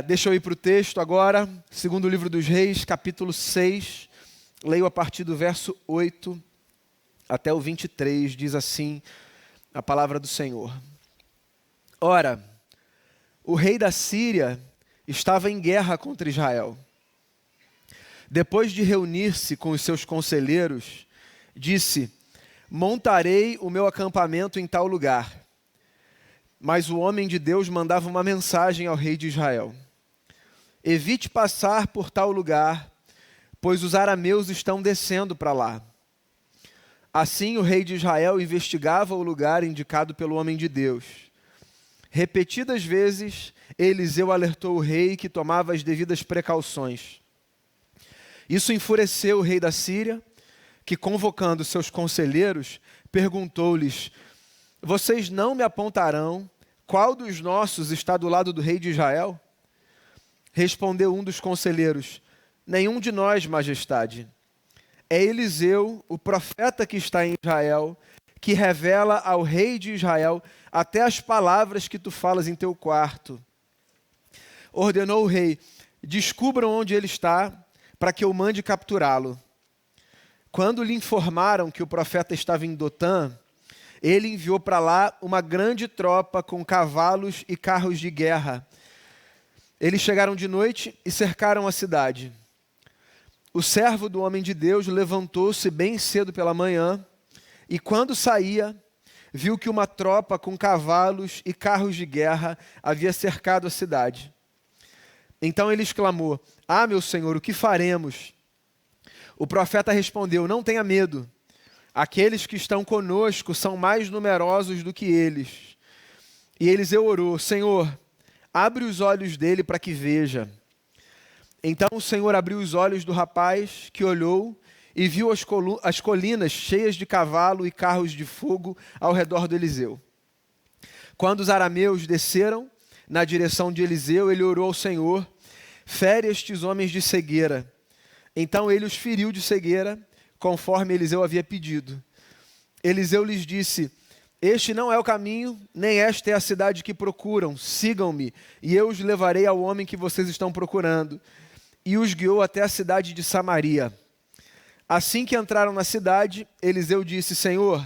Deixa eu ir para o texto agora, segundo livro dos Reis, capítulo 6, leio a partir do verso 8 até o 23, diz assim a palavra do Senhor. Ora, o rei da Síria estava em guerra contra Israel. Depois de reunir-se com os seus conselheiros, disse: montarei o meu acampamento em tal lugar. Mas o homem de Deus mandava uma mensagem ao rei de Israel: evite passar por tal lugar, pois os arameus estão descendo para lá. Assim o rei de Israel investigava o lugar indicado pelo homem de Deus. Repetidas vezes, Eliseu alertou o rei que tomava as devidas precauções. Isso enfureceu o rei da Síria, que, convocando seus conselheiros, perguntou-lhes: vocês não me apontarão qual dos nossos está do lado do rei de Israel? Respondeu um dos conselheiros: nenhum de nós, majestade. É Eliseu, o profeta que está em Israel, que revela ao rei de Israel até as palavras que tu falas em teu quarto. Ordenou o rei: descubram onde ele está, para que eu mande capturá-lo. Quando lhe informaram que o profeta estava em Dotã, ele enviou para lá uma grande tropa com cavalos e carros de guerra. Eles chegaram de noite e cercaram a cidade. O servo do homem de Deus levantou-se bem cedo pela manhã e, quando saía, viu que uma tropa com cavalos e carros de guerra havia cercado a cidade. Então ele exclamou: ah, meu senhor, o que faremos? O profeta respondeu: não tenha medo. Aqueles que estão conosco são mais numerosos do que eles. E Eliseu orou: Senhor, abre os olhos dele para que veja. Então o Senhor abriu os olhos do rapaz, que olhou e viu as colinas cheias de cavalo e carros de fogo ao redor do Eliseu. Quando os arameus desceram na direção de Eliseu, ele orou ao Senhor: fere estes homens de cegueira. Então ele os feriu de cegueira, conforme Eliseu havia pedido. Eliseu lhes disse: este não é o caminho, nem esta é a cidade que procuram. Sigam-me, e eu os levarei ao homem que vocês estão procurando. E os guiou até a cidade de Samaria. Assim que entraram na cidade, Eliseu disse: Senhor,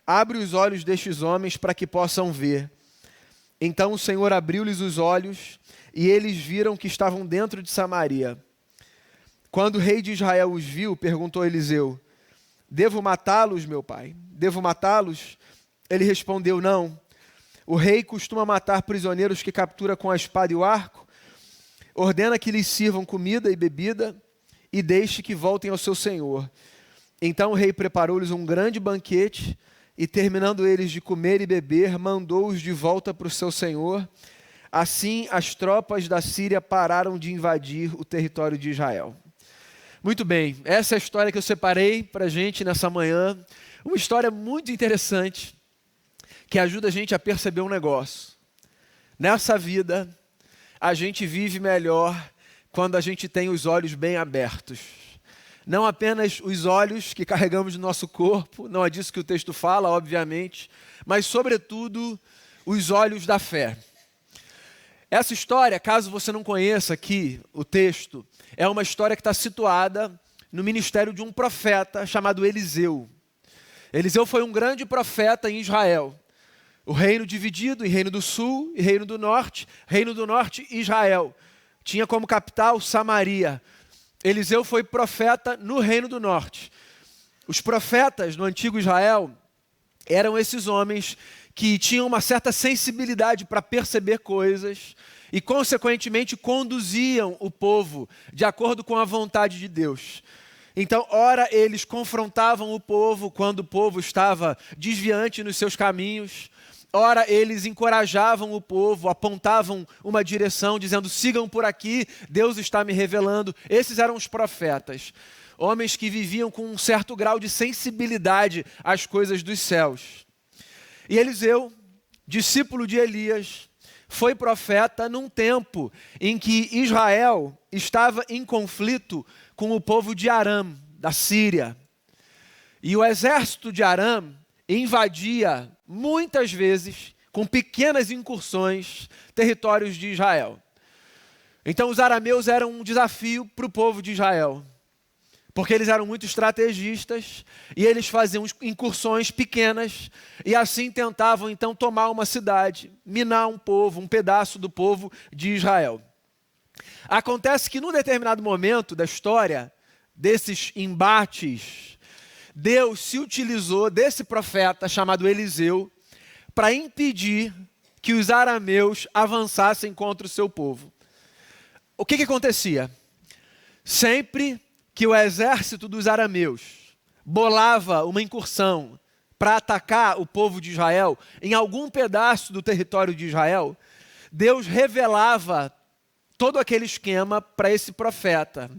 abre os olhos destes homens para que possam ver. Então o Senhor abriu-lhes os olhos, e eles viram que estavam dentro de Samaria. Quando o rei de Israel os viu, perguntou a Eliseu: devo matá-los, meu pai? Devo matá-los? Ele respondeu: não. O rei costuma matar prisioneiros que captura com a espada e o arco. Ordena que lhes sirvam comida e bebida e deixe que voltem ao seu senhor. Então o rei preparou-lhes um grande banquete e, terminando eles de comer e beber, mandou-os de volta para o seu senhor. Assim as tropas da Síria pararam de invadir o território de Israel. Muito bem, essa é a história que eu separei para a gente nessa manhã. Uma história muito interessante, que ajuda a gente a perceber um negócio. Nessa vida, a gente vive melhor quando a gente tem os olhos bem abertos. Não apenas os olhos que carregamos no nosso corpo, não é disso que o texto fala, obviamente, mas, sobretudo, os olhos da fé. Essa história, caso você não conheça aqui o texto, é uma história que está situada no ministério de um profeta chamado Eliseu. Eliseu foi um grande profeta em Israel. O reino dividido em Reino do Sul e Reino do Norte. Reino do Norte, Israel. Tinha como capital Samaria. Eliseu foi profeta no Reino do Norte. Os profetas no antigo Israel eram esses homens que tinham uma certa sensibilidade para perceber coisas e, consequentemente, conduziam o povo de acordo com a vontade de Deus. Então, ora, eles confrontavam o povo quando o povo estava desviante nos seus caminhos. Ora, eles encorajavam o povo, apontavam uma direção, dizendo: sigam por aqui, Deus está me revelando. Esses eram os profetas, homens que viviam com um certo grau de sensibilidade às coisas dos céus. E Eliseu, discípulo de Elias, foi profeta num tempo em que Israel estava em conflito com o povo de Aram, da Síria. E o exército de Aram invadia, muitas vezes, com pequenas incursões, territórios de Israel. Então os arameus eram um desafio para o povo de Israel, porque eles eram muito estrategistas e eles faziam incursões pequenas e assim tentavam então tomar uma cidade, minar um povo, um pedaço do povo de Israel. Acontece que num determinado momento da história desses embates, Deus se utilizou desse profeta chamado Eliseu para impedir que os arameus avançassem contra o seu povo. O que acontecia? Sempre que o exército dos arameus bolava uma incursão para atacar o povo de Israel em algum pedaço do território de Israel, Deus revelava todo aquele esquema para esse profeta.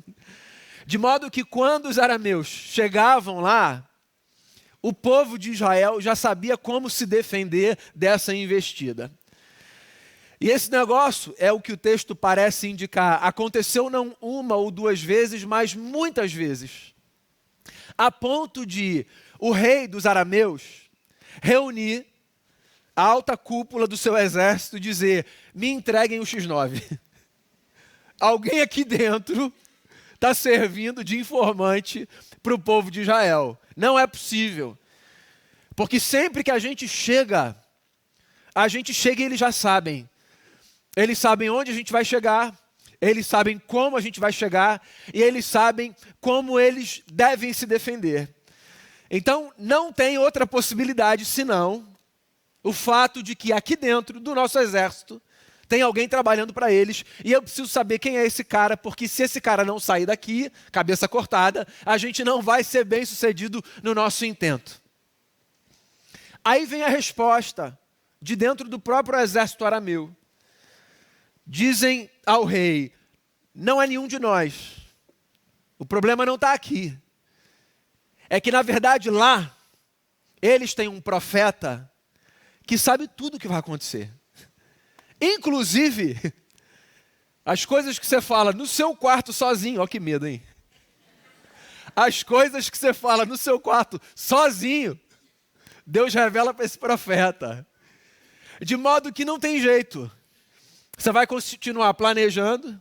De modo que quando os arameus chegavam lá, o povo de Israel já sabia como se defender dessa investida. E esse negócio é o que o texto parece indicar. Aconteceu não uma ou duas vezes, mas muitas vezes. A ponto de o rei dos arameus reunir a alta cúpula do seu exército e dizer: me entreguem o X9. Alguém aqui dentro está servindo de informante para o povo de Israel. Não é possível. Porque sempre que a gente chega e eles já sabem. Eles sabem onde a gente vai chegar, eles sabem como a gente vai chegar e eles sabem como eles devem se defender. Então, não tem outra possibilidade senão o fato de que aqui dentro do nosso exército tem alguém trabalhando para eles e eu preciso saber quem é esse cara, porque se esse cara não sair daqui, cabeça cortada, a gente não vai ser bem sucedido no nosso intento. Aí vem a resposta de dentro do próprio exército arameu. Dizem ao rei: não é nenhum de nós. O problema não está aqui. É que, na verdade, lá, eles têm um profeta que sabe tudo o que vai acontecer. Inclusive, as coisas que você fala no seu quarto sozinho. Ó que medo, hein? As coisas que você fala no seu quarto sozinho, Deus revela para esse profeta. De modo que não tem jeito. Você vai continuar planejando,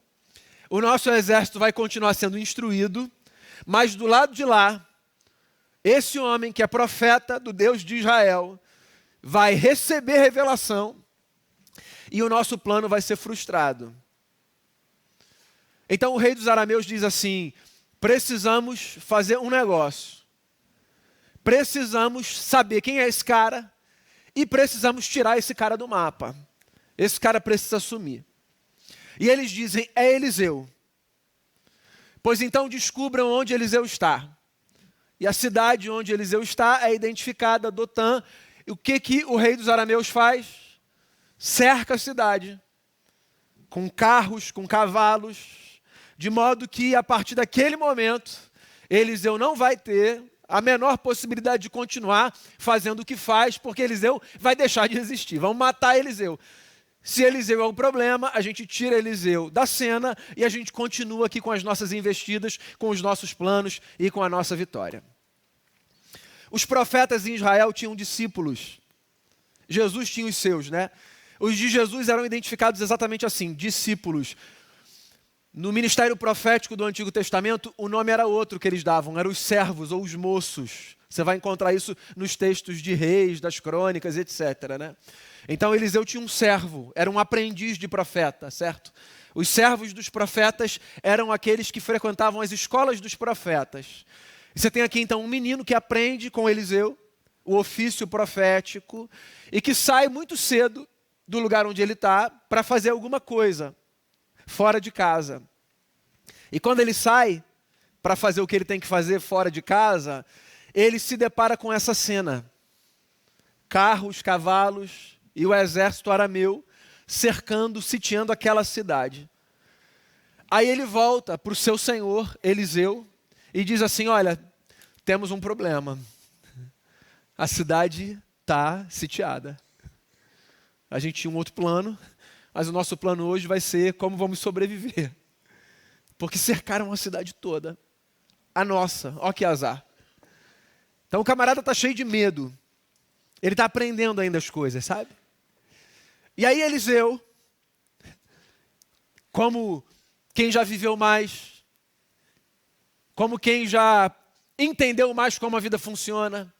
o nosso exército vai continuar sendo instruído, mas do lado de lá, esse homem que é profeta do Deus de Israel vai receber revelação e o nosso plano vai ser frustrado. Então o rei dos arameus diz assim: precisamos fazer um negócio, precisamos saber quem é esse cara e precisamos tirar esse cara do mapa. Esse cara precisa sumir. E eles dizem: é Eliseu. Pois então descubram onde Eliseu está. E a cidade onde Eliseu está é identificada, Dotã. E o que o rei dos arameus faz? Cerca a cidade com carros, com cavalos, de modo que a partir daquele momento Eliseu não vai ter a menor possibilidade de continuar fazendo o que faz, porque Eliseu vai deixar de existir. Vão matar Eliseu. Se Eliseu é um problema, a gente tira Eliseu da cena e a gente continua aqui com as nossas investidas, com os nossos planos e com a nossa vitória. Os profetas em Israel tinham discípulos. Jesus tinha os seus, né? Os de Jesus eram identificados exatamente assim, discípulos. No ministério profético do Antigo Testamento, o nome era outro que eles davam, eram os servos ou os moços. Você vai encontrar isso nos textos de Reis, das Crônicas, etc., né? Então Eliseu tinha um servo, era um aprendiz de profeta, certo? Os servos dos profetas eram aqueles que frequentavam as escolas dos profetas. E você tem aqui então um menino que aprende com Eliseu o ofício profético e que sai muito cedo do lugar onde ele está para fazer alguma coisa fora de casa. E quando ele sai para fazer o que ele tem que fazer fora de casa, ele se depara com essa cena. Carros, cavalos e o exército arameu cercando, sitiando aquela cidade. Aí ele volta para o seu senhor, Eliseu, e diz assim: olha, temos um problema. A cidade está sitiada. A gente tinha um outro plano, mas o nosso plano hoje vai ser como vamos sobreviver. Porque cercaram a cidade toda. A nossa, ó que azar. Então o camarada está cheio de medo. Ele está aprendendo ainda as coisas, sabe? E aí Eliseu, como quem já viveu mais, como quem já entendeu mais como a vida funciona,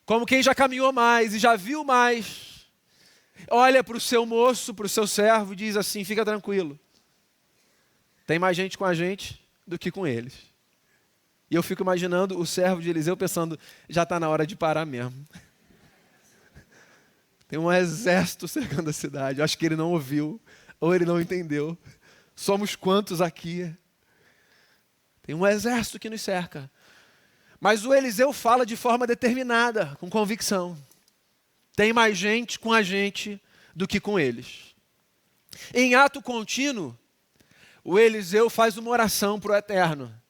como quem já caminhou mais e já viu mais, olha para o seu moço, para o seu servo e diz assim: fica tranquilo, tem mais gente com a gente do que com eles. E eu fico imaginando o servo de Eliseu pensando: já está na hora de parar mesmo. Tem um exército cercando a cidade. Eu acho que ele não ouviu, ou ele não entendeu. Somos quantos aqui? Tem um exército que nos cerca. Mas o Eliseu fala de forma determinada, com convicção. Tem mais gente com a gente do que com eles. Em ato contínuo, o Eliseu faz uma oração para o Eterno,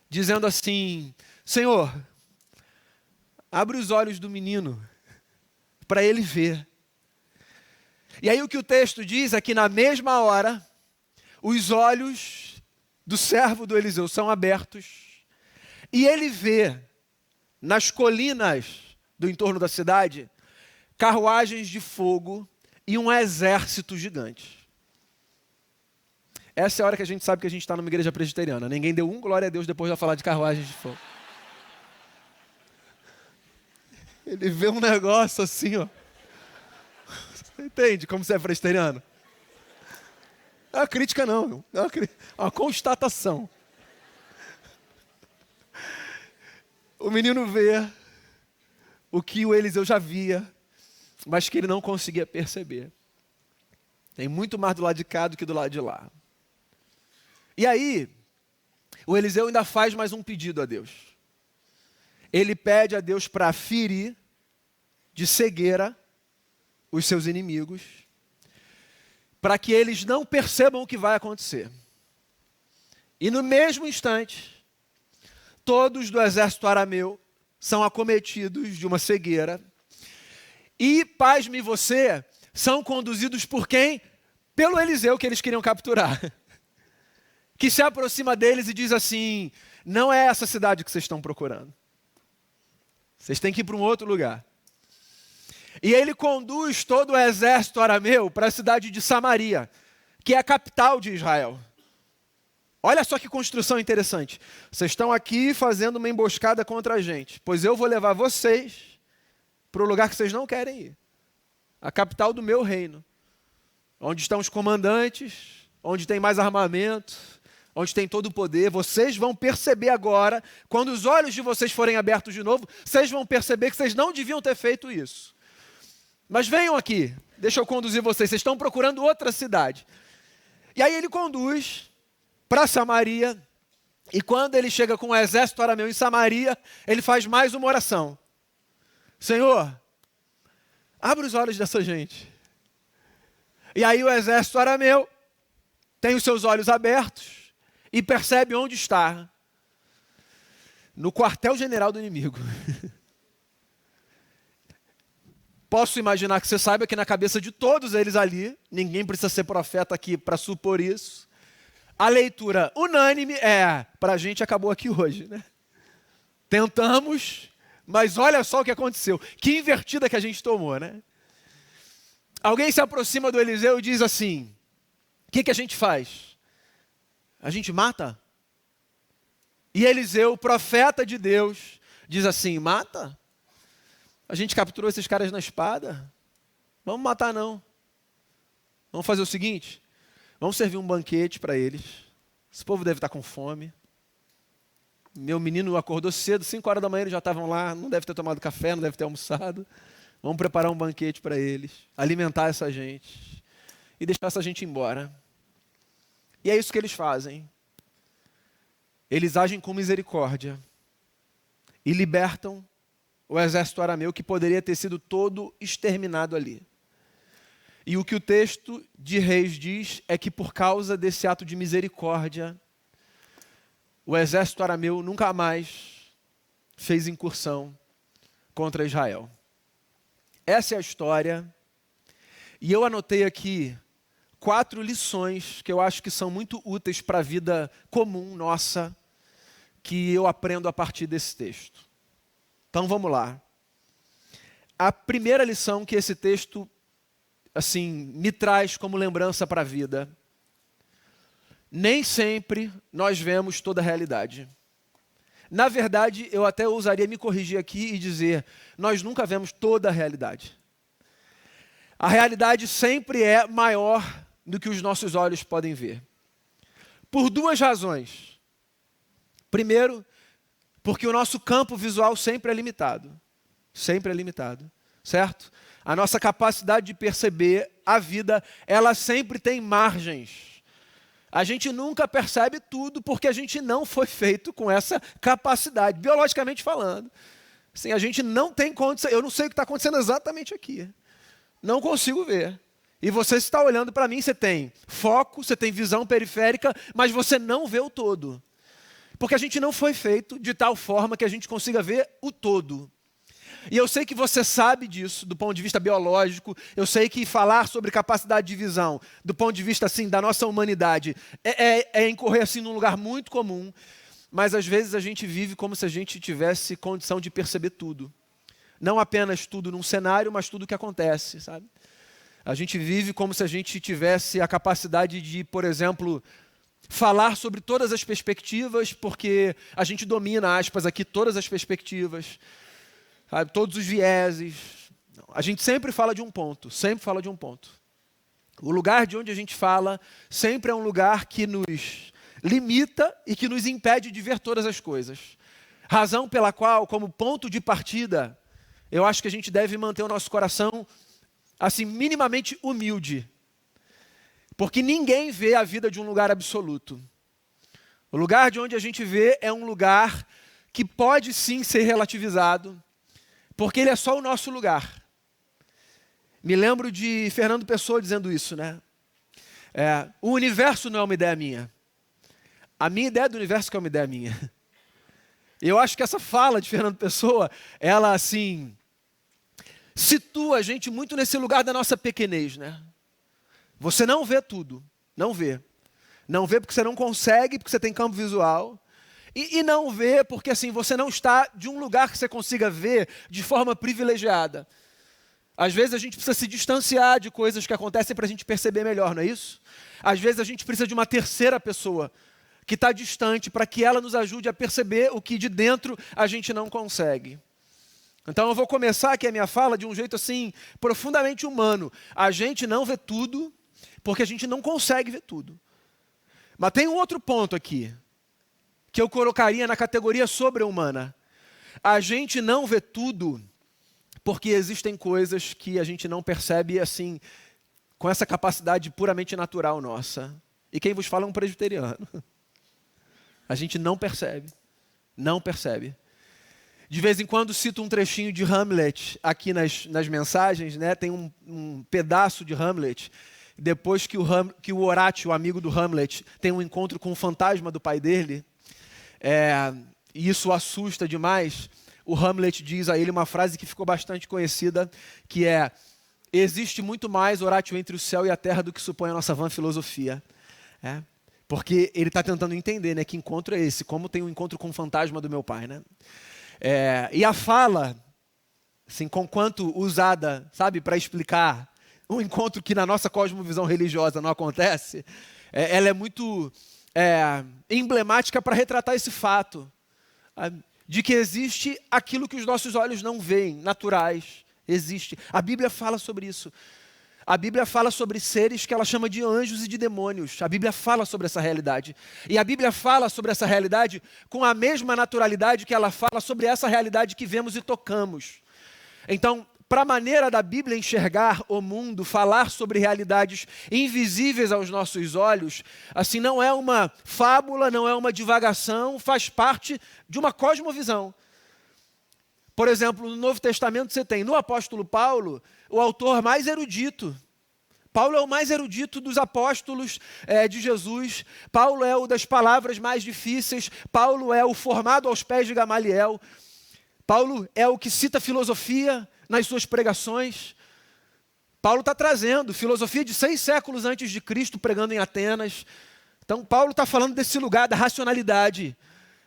dizendo assim: Senhor, abre os olhos do menino, para ele ver. E aí o que o texto diz é que na mesma hora, os olhos do servo do Eliseu são abertos, e ele vê, nas colinas do entorno da cidade, carruagens de fogo e um exército gigante. Essa é a hora que a gente sabe que a gente está numa igreja presbiteriana. Ninguém deu glória a Deus depois de falar de carruagens de fogo. Ele vê um negócio assim, ó. Você entende como você é presbiteriano? Não é uma crítica não, é uma constatação. O menino vê o que o Eliseu já via, mas que ele não conseguia perceber. Tem muito mais do lado de cá do que do lado de lá. E aí, o Eliseu ainda faz mais um pedido a Deus. Ele pede a Deus para ferir de cegueira os seus inimigos, para que eles não percebam o que vai acontecer. E no mesmo instante, todos do exército arameu são acometidos de uma cegueira. E, pasme você, são conduzidos por quem? Pelo Eliseu que eles queriam capturar. Que se aproxima deles e diz assim: não é essa cidade que vocês estão procurando. Vocês têm que ir para um outro lugar. E ele conduz todo o exército arameu para a cidade de Samaria, que é a capital de Israel. Olha só que construção interessante. Vocês estão aqui fazendo uma emboscada contra a gente, pois eu vou levar vocês para o lugar que vocês não querem ir. A capital do meu reino. Onde estão os comandantes, onde tem mais armamento, onde tem todo o poder. Vocês vão perceber agora, quando os olhos de vocês forem abertos de novo, vocês vão perceber que vocês não deviam ter feito isso. Mas venham aqui, deixa eu conduzir vocês. Vocês estão procurando outra cidade. E aí ele conduz para Samaria, e quando ele chega com o exército arameu em Samaria, ele faz mais uma oração. Senhor, abre os olhos dessa gente. E aí o exército arameu tem os seus olhos abertos e percebe onde está. No quartel-general do inimigo. Posso imaginar que você saiba que na cabeça de todos eles ali, ninguém precisa ser profeta aqui para supor isso, a leitura unânime é: para a gente acabou aqui hoje, né? Tentamos, mas olha só o que aconteceu. Que invertida que a gente tomou, né? Alguém se aproxima do Eliseu e diz assim: o que a gente faz? A gente mata? E Eliseu, profeta de Deus, diz assim: mata? A gente capturou esses caras na espada? Vamos matar não. Vamos fazer o seguinte: vamos servir um banquete para eles. Esse povo deve estar com fome. Meu menino acordou cedo, 5 horas da manhã eles já estavam lá, não deve ter tomado café, não deve ter almoçado. Vamos preparar um banquete para eles, alimentar essa gente e deixar essa gente embora. E é isso que eles fazem. Eles agem com misericórdia e libertam o exército arameu, que poderia ter sido todo exterminado ali. E o que o texto de Reis diz é que por causa desse ato de misericórdia, o exército arameu nunca mais fez incursão contra Israel. Essa é a história. E eu anotei aqui 4 lições que eu acho que são muito úteis para a vida comum nossa, que eu aprendo a partir desse texto. Então vamos lá. A primeira lição que esse texto, assim, me traz como lembrança para a vida nem sempre nós vemos toda a realidade. Na verdade, eu até ousaria me corrigir aqui e dizer, nós nunca vemos toda a realidade. A realidade sempre é maior do que os nossos olhos podem ver. Por duas razões. Primeiro, porque o nosso campo visual sempre é limitado. Sempre é limitado, certo? A nossa capacidade de perceber a vida, ela sempre tem margens. A gente nunca percebe tudo porque a gente não foi feito com essa capacidade, biologicamente falando. Assim, a gente não tem condição, eu não sei o que está acontecendo exatamente aqui. Não consigo ver. E você está olhando para mim, você tem foco, você tem visão periférica, mas você não vê o todo. Porque a gente não foi feito de tal forma que a gente consiga ver o todo. E eu sei que você sabe disso do ponto de vista biológico, eu sei que falar sobre capacidade de visão, do ponto de vista assim, da nossa humanidade, é incorrer assim, num lugar muito comum, mas às vezes a gente vive como se a gente tivesse condição de perceber tudo. Não apenas tudo num cenário, mas tudo o que acontece, sabe? A gente vive como se a gente tivesse a capacidade de, por exemplo, falar sobre todas as perspectivas, porque a gente domina, aspas, aqui todas as perspectivas, sabe? Todos os vieses. A gente sempre fala de um ponto, sempre fala de um ponto. O lugar de onde a gente fala sempre é um lugar que nos limita e que nos impede de ver todas as coisas. Razão pela qual, como ponto de partida, eu acho que a gente deve manter o nosso coração, assim, minimamente humilde. Porque ninguém vê a vida de um lugar absoluto. O lugar de onde a gente vê é um lugar que pode sim ser relativizado, porque ele é só o nosso lugar. Me lembro de Fernando Pessoa dizendo isso, né? O universo não é uma ideia minha. A minha ideia do universo que é uma ideia minha. Eu acho que essa fala de Fernando Pessoa, ela assim, situa a gente muito nesse lugar da nossa pequenez, né? Você não vê tudo, não vê. Não vê porque você não consegue, porque você tem campo visual. E não vê porque assim, você não está de um lugar que você consiga ver de forma privilegiada. Às vezes a gente precisa se distanciar de coisas que acontecem para a gente perceber melhor, não é isso? Às vezes a gente precisa de uma terceira pessoa que está distante para que ela nos ajude a perceber o que de dentro a gente não consegue. Então eu vou começar aqui a minha fala de um jeito assim, profundamente humano. A gente não vê tudo porque a gente não consegue ver tudo. Mas tem um outro ponto aqui, que eu colocaria na categoria sobre-humana. A gente não vê tudo porque existem coisas que a gente não percebe assim, com essa capacidade puramente natural nossa. E quem vos fala é um presbiteriano. A gente não percebe. Não percebe. De vez em quando cito um trechinho de Hamlet aqui nas mensagens, né? Tem um pedaço de Hamlet. Depois que o Horácio, o amigo do Hamlet, tem um encontro com o fantasma do pai dele, e isso o assusta demais, o Hamlet diz a ele uma frase que ficou bastante conhecida, que é: existe muito mais, Horácio, entre o céu e a terra do que supõe a nossa vã filosofia. Porque ele está tentando entender, né, que encontro é esse, como tem um encontro com o fantasma do meu pai. Né? E a fala, assim, conquanto usada, sabe, para explicar um encontro que na nossa cosmovisão religiosa não acontece, ela é muito emblemática para retratar esse fato, de que existe aquilo que os nossos olhos não veem, naturais, existe. A Bíblia fala sobre isso. A Bíblia fala sobre seres que ela chama de anjos e de demônios. A Bíblia fala sobre essa realidade. E a Bíblia fala sobre essa realidade com a mesma naturalidade que ela fala sobre essa realidade que vemos e tocamos. Então, para a maneira da Bíblia enxergar o mundo, falar sobre realidades invisíveis aos nossos olhos, assim, não é uma fábula, não é uma divagação, faz parte de uma cosmovisão. Por exemplo, no Novo Testamento você tem no apóstolo Paulo o autor mais erudito. Paulo é o mais erudito dos apóstolos de Jesus. Paulo é o das palavras mais difíceis. Paulo é o formado aos pés de Gamaliel. Paulo é o que cita filosofia nas suas pregações. Paulo está trazendo filosofia de 6 séculos antes de Cristo, pregando em Atenas. Então, Paulo está falando desse lugar da racionalidade.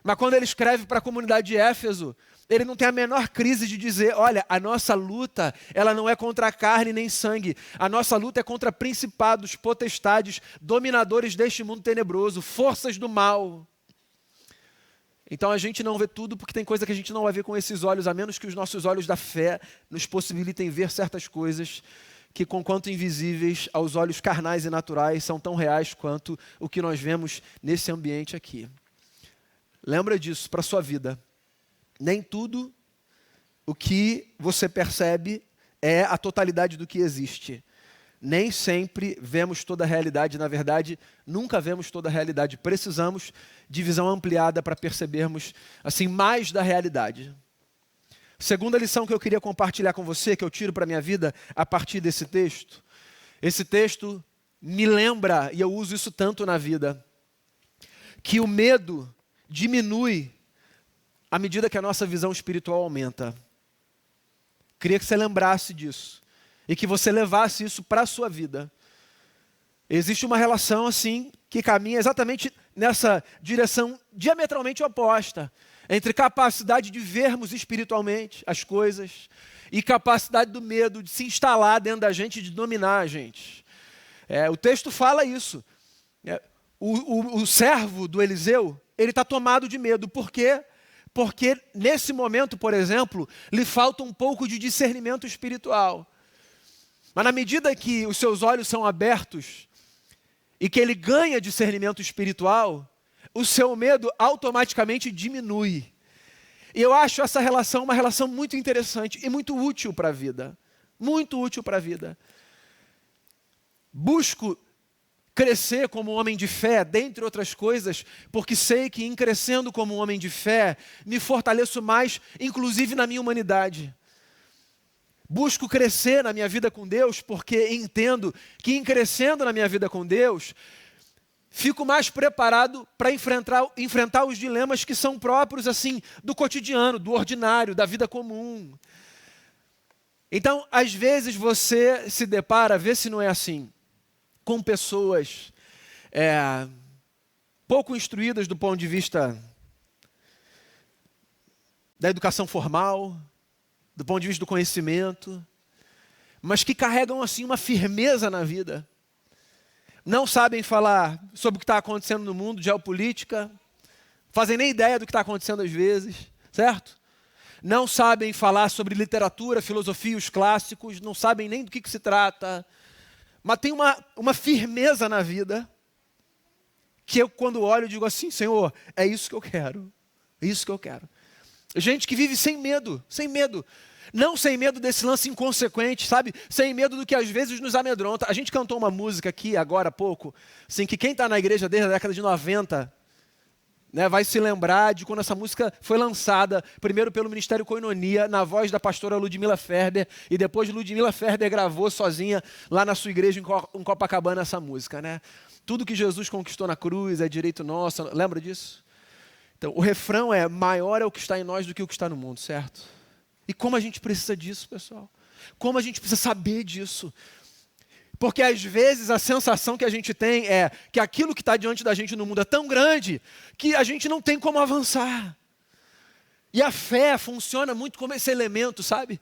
Mas quando ele escreve para a comunidade de Éfeso, Ele não tem a menor crise de dizer, olha, a nossa luta, ela não é contra a carne nem sangue. A nossa luta é contra principados, potestades, dominadores deste mundo tenebroso, forças do mal. Então a gente não vê tudo porque tem coisa que a gente não vai ver com esses olhos, a menos que os nossos olhos da fé nos possibilitem ver certas coisas que, conquanto invisíveis aos olhos carnais e naturais, são tão reais quanto o que nós vemos nesse ambiente aqui. Lembra disso para a sua vida. Nem tudo o que você percebe é a totalidade do que existe. Nem sempre vemos toda a realidade. Na verdade, nunca vemos toda a realidade. Precisamos de visão ampliada para percebermos assim mais da realidade. Segunda lição que eu queria compartilhar com você, que eu tiro para a minha vida a partir desse texto. Esse texto me lembra, e eu uso isso tanto na vida, que o medo diminui à medida que a nossa visão espiritual aumenta. Queria que você lembrasse disso e que você levasse isso para a sua vida. Existe uma relação assim que caminha exatamente nessa direção diametralmente oposta entre capacidade de vermos espiritualmente as coisas e capacidade do medo de se instalar dentro da gente, de dominar a gente. O texto fala isso. O servo do Eliseu, ele está tomado de medo. Por quê? Porque nesse momento, por exemplo, lhe falta um pouco de discernimento espiritual. Mas na medida que os seus olhos são abertos e que ele ganha discernimento espiritual, o seu medo automaticamente diminui. E eu acho essa relação uma relação muito interessante e muito útil para a vida. Muito útil para a vida. Busco crescer como um homem de fé, dentre outras coisas, porque sei que em crescendo como um homem de fé, me fortaleço mais, inclusive na minha humanidade. Busco crescer na minha vida com Deus, porque entendo que em crescendo na minha vida com Deus, fico mais preparado para enfrentar os dilemas que são próprios assim do cotidiano, do ordinário, da vida comum. Então, às vezes você se depara, vê se não é assim, com pessoas pouco instruídas do ponto de vista da educação formal, do ponto de vista do conhecimento, mas que carregam assim uma firmeza na vida. Não sabem falar sobre o que está acontecendo no mundo, geopolítica, fazem nem ideia do que está acontecendo às vezes, certo? Não sabem falar sobre literatura, filosofia, os clássicos, não sabem nem do que se trata, mas tem uma firmeza na vida que eu, quando olho, digo assim, Senhor, é isso que eu quero. É isso que eu quero. Gente que vive sem medo, sem medo. Não sem medo desse lance inconsequente, sabe? Sem medo do que às vezes nos amedronta. A gente cantou uma música aqui, agora há pouco, assim, que quem está na igreja desde a década de 90, né, vai se lembrar de quando essa música foi lançada, primeiro pelo Ministério Koinonia, na voz da pastora Ludmila Ferber, e depois Ludmila Ferber gravou sozinha lá na sua igreja em Copacabana essa música, né? Tudo que Jesus conquistou na cruz é direito nosso, lembra disso? Então, o refrão é, maior é o que está em nós do que o que está no mundo, certo? E como a gente precisa disso, pessoal? Como a gente precisa saber disso? Porque às vezes a sensação que a gente tem é que aquilo que está diante da gente no mundo é tão grande que a gente não tem como avançar. E a fé funciona muito como esse elemento, sabe?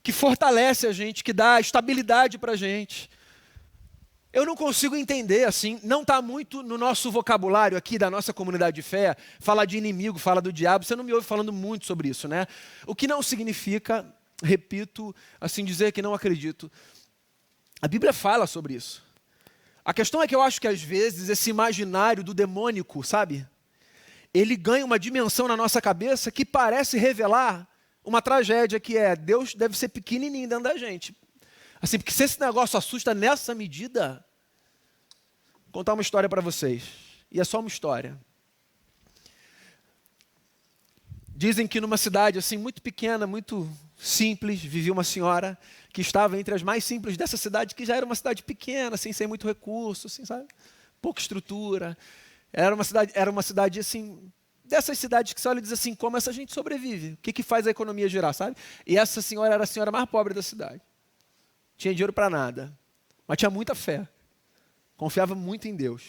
Que fortalece a gente, que dá estabilidade para a gente. Eu não consigo entender, assim, não está muito no nosso vocabulário aqui da nossa comunidade de fé, falar de inimigo, falar do diabo, você não me ouve falando muito sobre isso, né? O que não significa, repito, assim, dizer que não acredito. A Bíblia fala sobre isso. A questão é que eu acho que às vezes esse imaginário do demônico, sabe? Ele ganha uma dimensão na nossa cabeça que parece revelar uma tragédia que é Deus deve ser pequenininho dentro da gente. Assim, porque se esse negócio assusta nessa medida, vou contar uma história para vocês. E é só uma história. Dizem que numa cidade assim muito pequena, muito simples, vivia uma senhora que estava entre as mais simples dessa cidade, que já era uma cidade pequena, assim, sem muito recurso, assim, sabe? Pouca estrutura. Era uma cidade assim, dessas cidades que você olha e diz assim, como essa gente sobrevive? O que faz a economia girar, sabe? E essa senhora era a senhora mais pobre da cidade. Tinha dinheiro para nada, mas tinha muita fé. Confiava muito em Deus.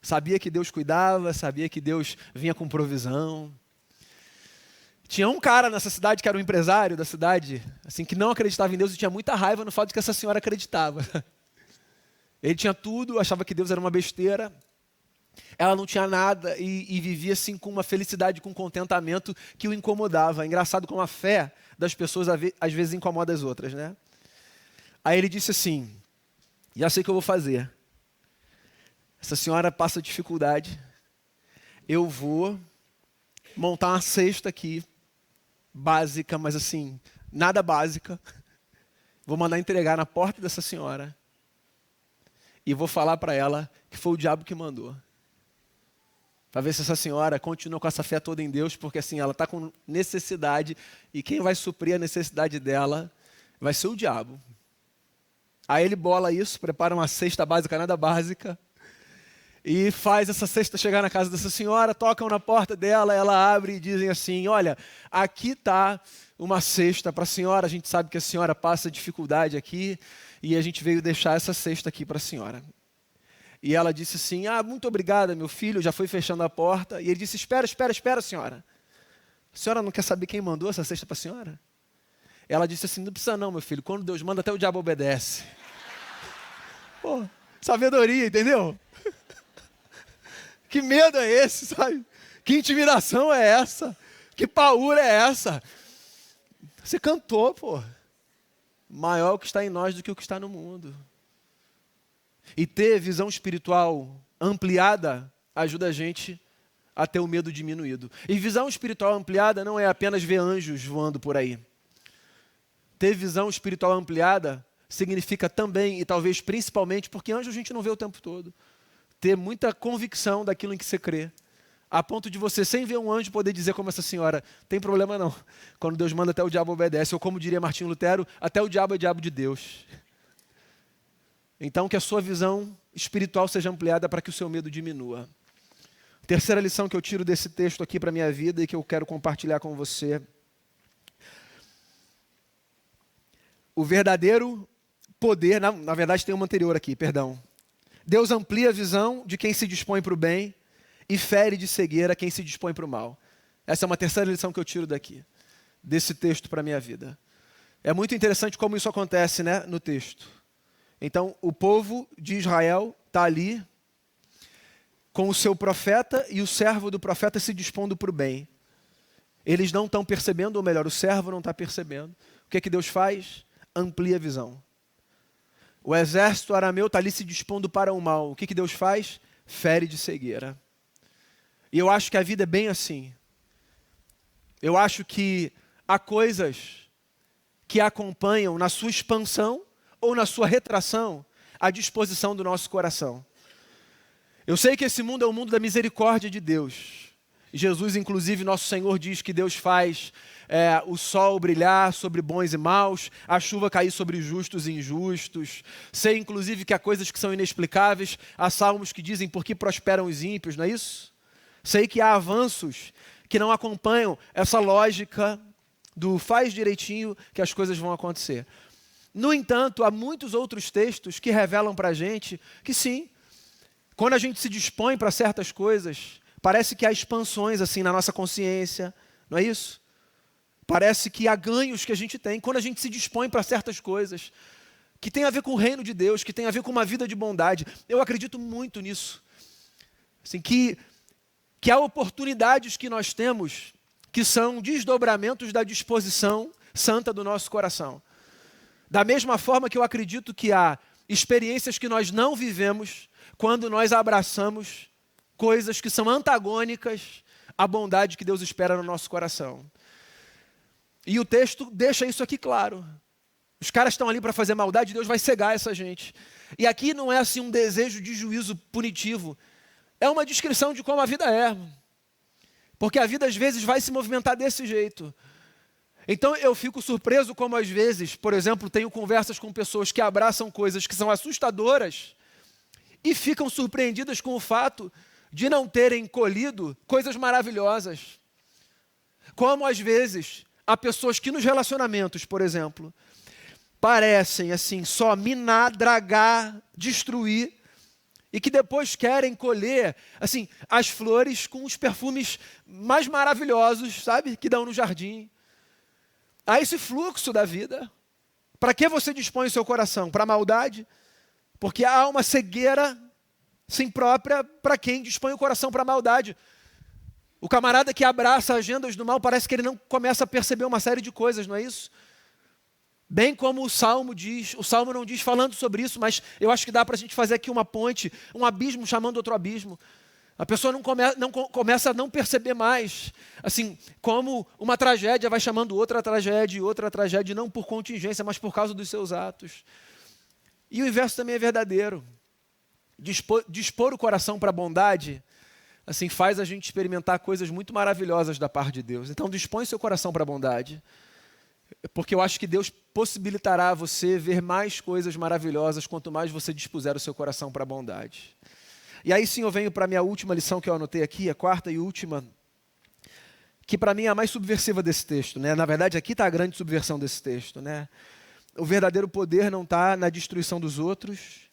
Sabia que Deus cuidava, sabia que Deus vinha com provisão. Tinha um cara nessa cidade que era um empresário da cidade, assim, que não acreditava em Deus e tinha muita raiva no fato de que essa senhora acreditava. Ele tinha tudo, achava que Deus era uma besteira. Ela não tinha nada e vivia assim com uma felicidade, com um contentamento que o incomodava. É engraçado como a fé das pessoas às vezes incomoda as outras, né? Aí ele disse assim, já sei o que eu vou fazer. Essa senhora passa dificuldade. Eu vou montar uma cesta aqui, básica, mas assim, nada básica. Vou mandar entregar na porta dessa senhora. E vou falar para ela que foi o diabo que mandou. Para ver se essa senhora continua com essa fé toda em Deus, porque assim, ela está com necessidade e quem vai suprir a necessidade dela vai ser o diabo. Aí ele bola isso, prepara uma cesta básica, nada básica, e faz essa cesta chegar na casa dessa senhora, tocam na porta dela, ela abre e dizem assim, olha, aqui está uma cesta para a senhora, a gente sabe que a senhora passa dificuldade aqui, e a gente veio deixar essa cesta aqui para a senhora. E ela disse assim, muito obrigada, meu filho, já foi fechando a porta. E ele disse, espera, senhora. A senhora não quer saber quem mandou essa cesta para a senhora? Ela disse assim, não precisa não, meu filho, quando Deus manda, até o diabo obedece. Pô, sabedoria, entendeu? Que medo é esse, sabe? Que intimidação é essa? Que paura é essa? Você cantou, pô. Maior o que está em nós do que o que está no mundo. E ter visão espiritual ampliada ajuda a gente a ter o medo diminuído. E visão espiritual ampliada não é apenas ver anjos voando por aí. Ter visão espiritual ampliada significa também, e talvez principalmente, porque anjos a gente não vê o tempo todo, ter muita convicção daquilo em que você crê. A ponto de você, sem ver um anjo, poder dizer como essa senhora, tem problema não. Quando Deus manda, até o diabo obedece. Ou como diria Martinho Lutero, até o diabo é diabo de Deus. Então, que a sua visão espiritual seja ampliada para que o seu medo diminua. Terceira lição que eu tiro desse texto aqui para a minha vida e que eu quero compartilhar com você. O verdadeiro poder, na verdade tem uma anterior aqui, perdão. Deus amplia a visão de quem se dispõe para o bem e fere de cegueira quem se dispõe para o mal. Essa é uma terceira lição que eu tiro daqui, desse texto para a minha vida. É muito interessante como isso acontece, né, no texto. Então, o povo de Israel está ali com o seu profeta e o servo do profeta se dispondo para o bem. Eles não estão percebendo, ou melhor, o servo não está percebendo. O que é que Deus faz? Amplia a visão. O exército arameu está ali se dispondo para o mal. O que Deus faz? Fere de cegueira. E eu acho que a vida é bem assim. Eu acho que há coisas que acompanham na sua expansão ou na sua retração a disposição do nosso coração. Eu sei que esse mundo é o mundo da misericórdia de Deus. Jesus, inclusive, nosso Senhor diz que Deus faz o sol brilhar sobre bons e maus, a chuva cair sobre justos e injustos. Sei, inclusive, que há coisas que são inexplicáveis, há salmos que dizem por que prosperam os ímpios, não é isso? Sei que há avanços que não acompanham essa lógica do faz direitinho que as coisas vão acontecer. No entanto, há muitos outros textos que revelam para a gente que sim, quando a gente se dispõe para certas coisas, parece que há expansões assim na nossa consciência, não é isso? Parece que há ganhos que a gente tem quando a gente se dispõe para certas coisas, que tem a ver com o reino de Deus, que tem a ver com uma vida de bondade. Eu acredito muito nisso. Assim, que há oportunidades que nós temos que são desdobramentos da disposição santa do nosso coração. Da mesma forma que eu acredito que há experiências que nós não vivemos quando nós abraçamos coisas que são antagônicas à bondade que Deus espera no nosso coração. E o texto deixa isso aqui claro. Os caras estão ali para fazer maldade, Deus vai cegar essa gente. E aqui não é assim um desejo de juízo punitivo. É uma descrição de como a vida é. Porque a vida às vezes vai se movimentar desse jeito. Então eu fico surpreso como às vezes, por exemplo, tenho conversas com pessoas que abraçam coisas que são assustadoras e ficam surpreendidas com o fato de não terem colhido coisas maravilhosas. Como às vezes há pessoas que nos relacionamentos, por exemplo, parecem assim só minar, dragar, destruir, e que depois querem colher, assim, as flores com os perfumes mais maravilhosos, sabe, que dão no jardim. Há esse fluxo da vida. Para que você dispõe o seu coração? Para a maldade? Porque há uma cegueira, sim, própria para quem dispõe o coração para a maldade. O camarada que abraça agendas do mal, parece que ele não começa a perceber uma série de coisas, não é isso? Bem como o Salmo diz, o Salmo não diz falando sobre isso, mas eu acho que dá para a gente fazer aqui uma ponte, um abismo chamando outro abismo. A pessoa não começa a não perceber mais, assim, como uma tragédia vai chamando outra tragédia, não por contingência, mas por causa dos seus atos. E o inverso também é verdadeiro. Dispor o coração para a bondade, assim, faz a gente experimentar coisas muito maravilhosas da parte de Deus. Então, dispõe seu coração para a bondade, porque eu acho que Deus possibilitará você ver mais coisas maravilhosas quanto mais você dispuser o seu coração para a bondade. E aí sim eu venho para a minha última lição que eu anotei aqui, a quarta e última, que para mim é a mais subversiva desse texto, né? Na verdade, aqui está a grande subversão desse texto, né? O verdadeiro poder não está na destruição dos outros,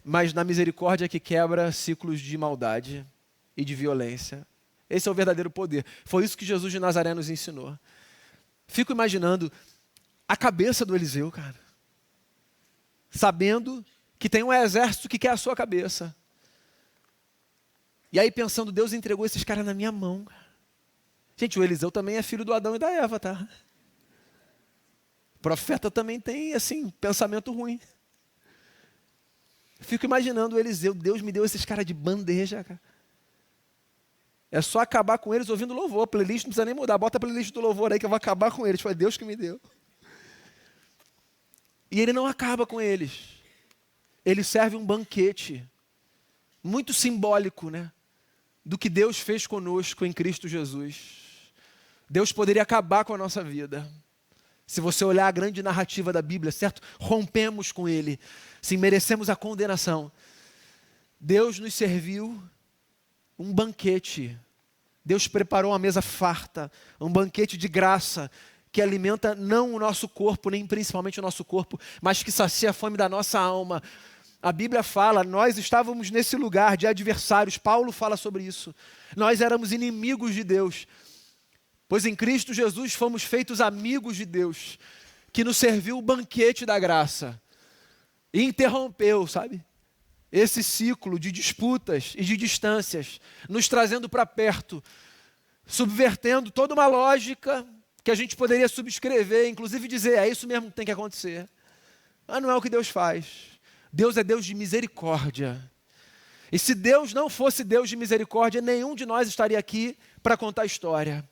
mas na misericórdia que quebra ciclos de maldade e de violência. Esse é o verdadeiro poder. Foi isso que Jesus de Nazaré nos ensinou. Fico imaginando a cabeça do Eliseu, cara, sabendo que tem um exército que quer a sua cabeça. E aí pensando, Deus entregou esses caras na minha mão. Gente, o Eliseu também é filho do Adão e da Eva, tá? O profeta também tem, assim, pensamento ruim. Fico imaginando o Eliseu, Deus me deu esses caras de bandeja, cara. É só acabar com eles ouvindo louvor. A playlist não precisa nem mudar. Bota a playlist do louvor aí que eu vou acabar com eles. Foi Deus que me deu. E ele não acaba com eles. Ele serve um banquete muito simbólico, né? Do que Deus fez conosco em Cristo Jesus. Deus poderia acabar com a nossa vida. Se você olhar a grande narrativa da Bíblia, certo? Rompemos com Ele. Sim, merecemos a condenação. Deus nos serviu um banquete. Deus preparou uma mesa farta, um banquete de graça, que alimenta não o nosso corpo, nem principalmente o nosso corpo, mas que sacia a fome da nossa alma. A Bíblia fala, nós estávamos nesse lugar de adversários. Paulo fala sobre isso. Nós éramos inimigos de Deus, pois em Cristo Jesus fomos feitos amigos de Deus, que nos serviu o banquete da graça e interrompeu, sabe? Esse ciclo de disputas e de distâncias, nos trazendo para perto, subvertendo toda uma lógica que a gente poderia subscrever, inclusive dizer, é isso mesmo que tem que acontecer. Mas não é o que Deus faz. Deus é Deus de misericórdia. E se Deus não fosse Deus de misericórdia, nenhum de nós estaria aqui para contar a história.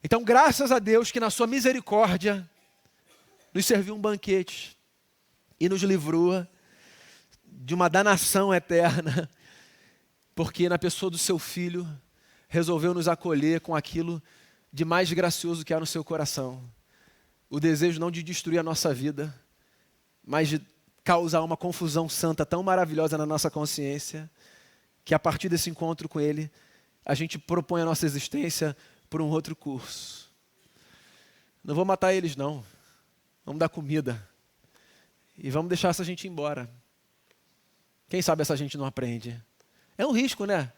Então, graças a Deus que na sua misericórdia nos serviu um banquete e nos livrou de uma danação eterna, porque na pessoa do seu Filho resolveu nos acolher com aquilo de mais gracioso que há no seu coração. O desejo não de destruir a nossa vida, mas de causar uma confusão santa tão maravilhosa na nossa consciência, que a partir desse encontro com Ele, a gente propõe a nossa existência por um outro curso. Não vou matar eles, não. Vamos dar comida. E vamos deixar essa gente ir embora. Quem sabe essa gente não aprende. É um risco, né?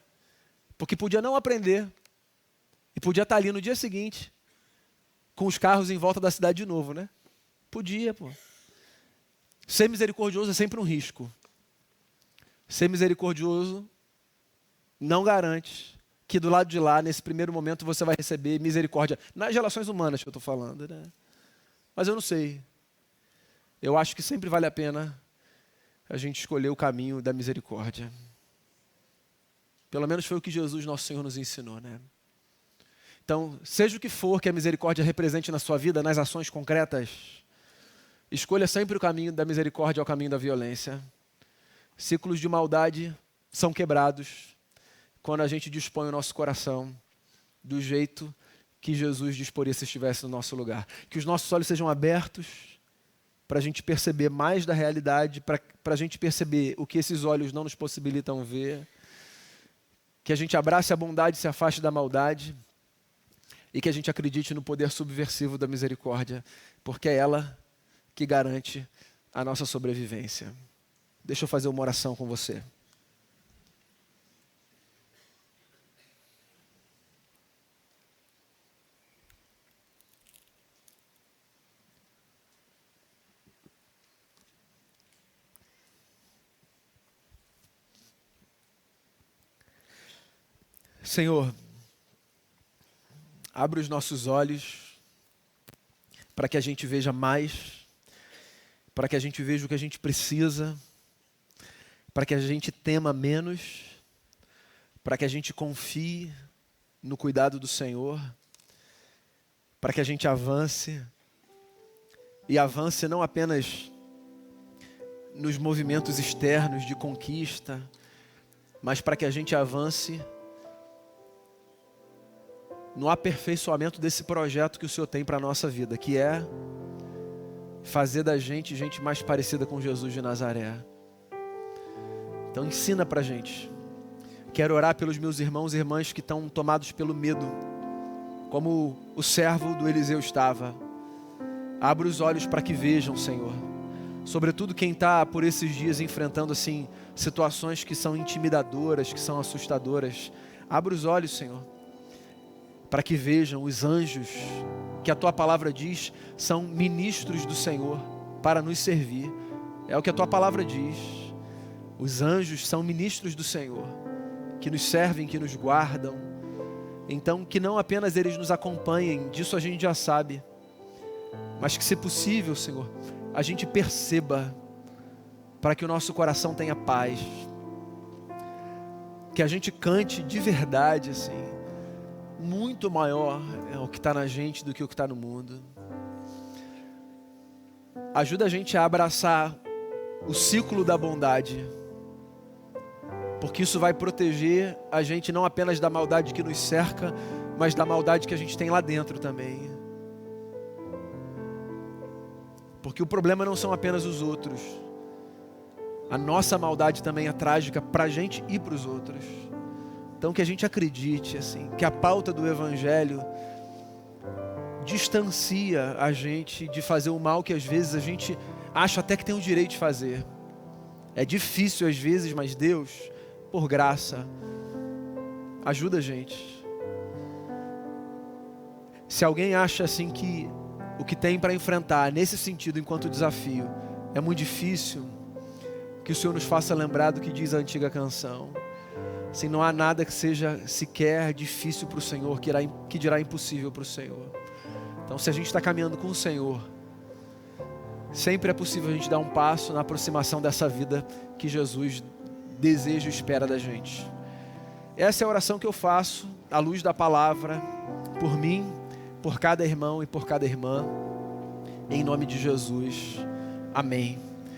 Porque podia não aprender. E podia estar ali no dia seguinte, com os carros em volta da cidade de novo, né? Podia, pô. Ser misericordioso é sempre um risco. Ser misericordioso não garante que do lado de lá, nesse primeiro momento, você vai receber misericórdia. Nas relações humanas que eu estou falando, né? Mas eu não sei. Eu acho que sempre vale a pena a gente escolher o caminho da misericórdia. Pelo menos foi o que Jesus, nosso Senhor, nos ensinou, né? Então, seja o que for que a misericórdia represente na sua vida, nas ações concretas, escolha sempre o caminho da misericórdia ao caminho da violência. Ciclos de maldade são quebrados quando a gente dispõe o nosso coração do jeito que Jesus disporia se estivesse no nosso lugar. Que os nossos olhos sejam abertos para a gente perceber mais da realidade, para a gente perceber o que esses olhos não nos possibilitam ver. Que a gente abrace a bondade e se afaste da maldade. E que a gente acredite no poder subversivo da misericórdia, porque é ela que garante a nossa sobrevivência. Deixa eu fazer uma oração com você. Senhor, abre os nossos olhos para que a gente veja mais, para que a gente veja o que a gente precisa, para que a gente tema menos, para que a gente confie no cuidado do Senhor, para que a gente avance, e avance não apenas nos movimentos externos de conquista, mas para que a gente avance no aperfeiçoamento desse projeto que o Senhor tem para a nossa vida, que é fazer da gente mais parecida com Jesus de Nazaré. Então ensina para a gente. Quero orar pelos meus irmãos e irmãs que estão tomados pelo medo, como o servo do Eliseu estava. Abra os olhos para que vejam, Senhor. Sobretudo quem está por esses dias enfrentando assim situações que são intimidadoras, que são assustadoras. Abra os olhos, Senhor, para que vejam os anjos, que a Tua palavra diz, são ministros do Senhor para nos servir. É o que a Tua palavra diz. Os anjos são ministros do Senhor, que nos servem, que nos guardam. Então, que não apenas eles nos acompanhem, disso a gente já sabe, mas que, se possível, Senhor, a gente perceba, para que o nosso coração tenha paz, que a gente cante de verdade, assim, muito maior é o que está na gente do que o que está no mundo. Ajuda a gente a abraçar o ciclo da bondade, porque isso vai proteger a gente não apenas da maldade que nos cerca, mas da maldade que a gente tem lá dentro também. Porque o problema não são apenas os outros. A nossa maldade também é trágica para a gente e para os outros. Então que a gente acredite assim, que a pauta do Evangelho distancia a gente de fazer o mal que às vezes a gente acha até que tem o direito de fazer. É difícil às vezes, mas Deus, por graça, ajuda a gente. Se alguém acha assim que o que tem para enfrentar nesse sentido enquanto desafio é muito difícil, que o Senhor nos faça lembrar do que diz a antiga canção. Assim, não há nada que seja sequer difícil para o Senhor, que dirá impossível para o Senhor. Então, se a gente está caminhando com o Senhor, sempre é possível a gente dar um passo na aproximação dessa vida que Jesus deseja e espera da gente. Essa é a oração que eu faço, à luz da palavra, por mim, por cada irmão e por cada irmã, em nome de Jesus. Amém.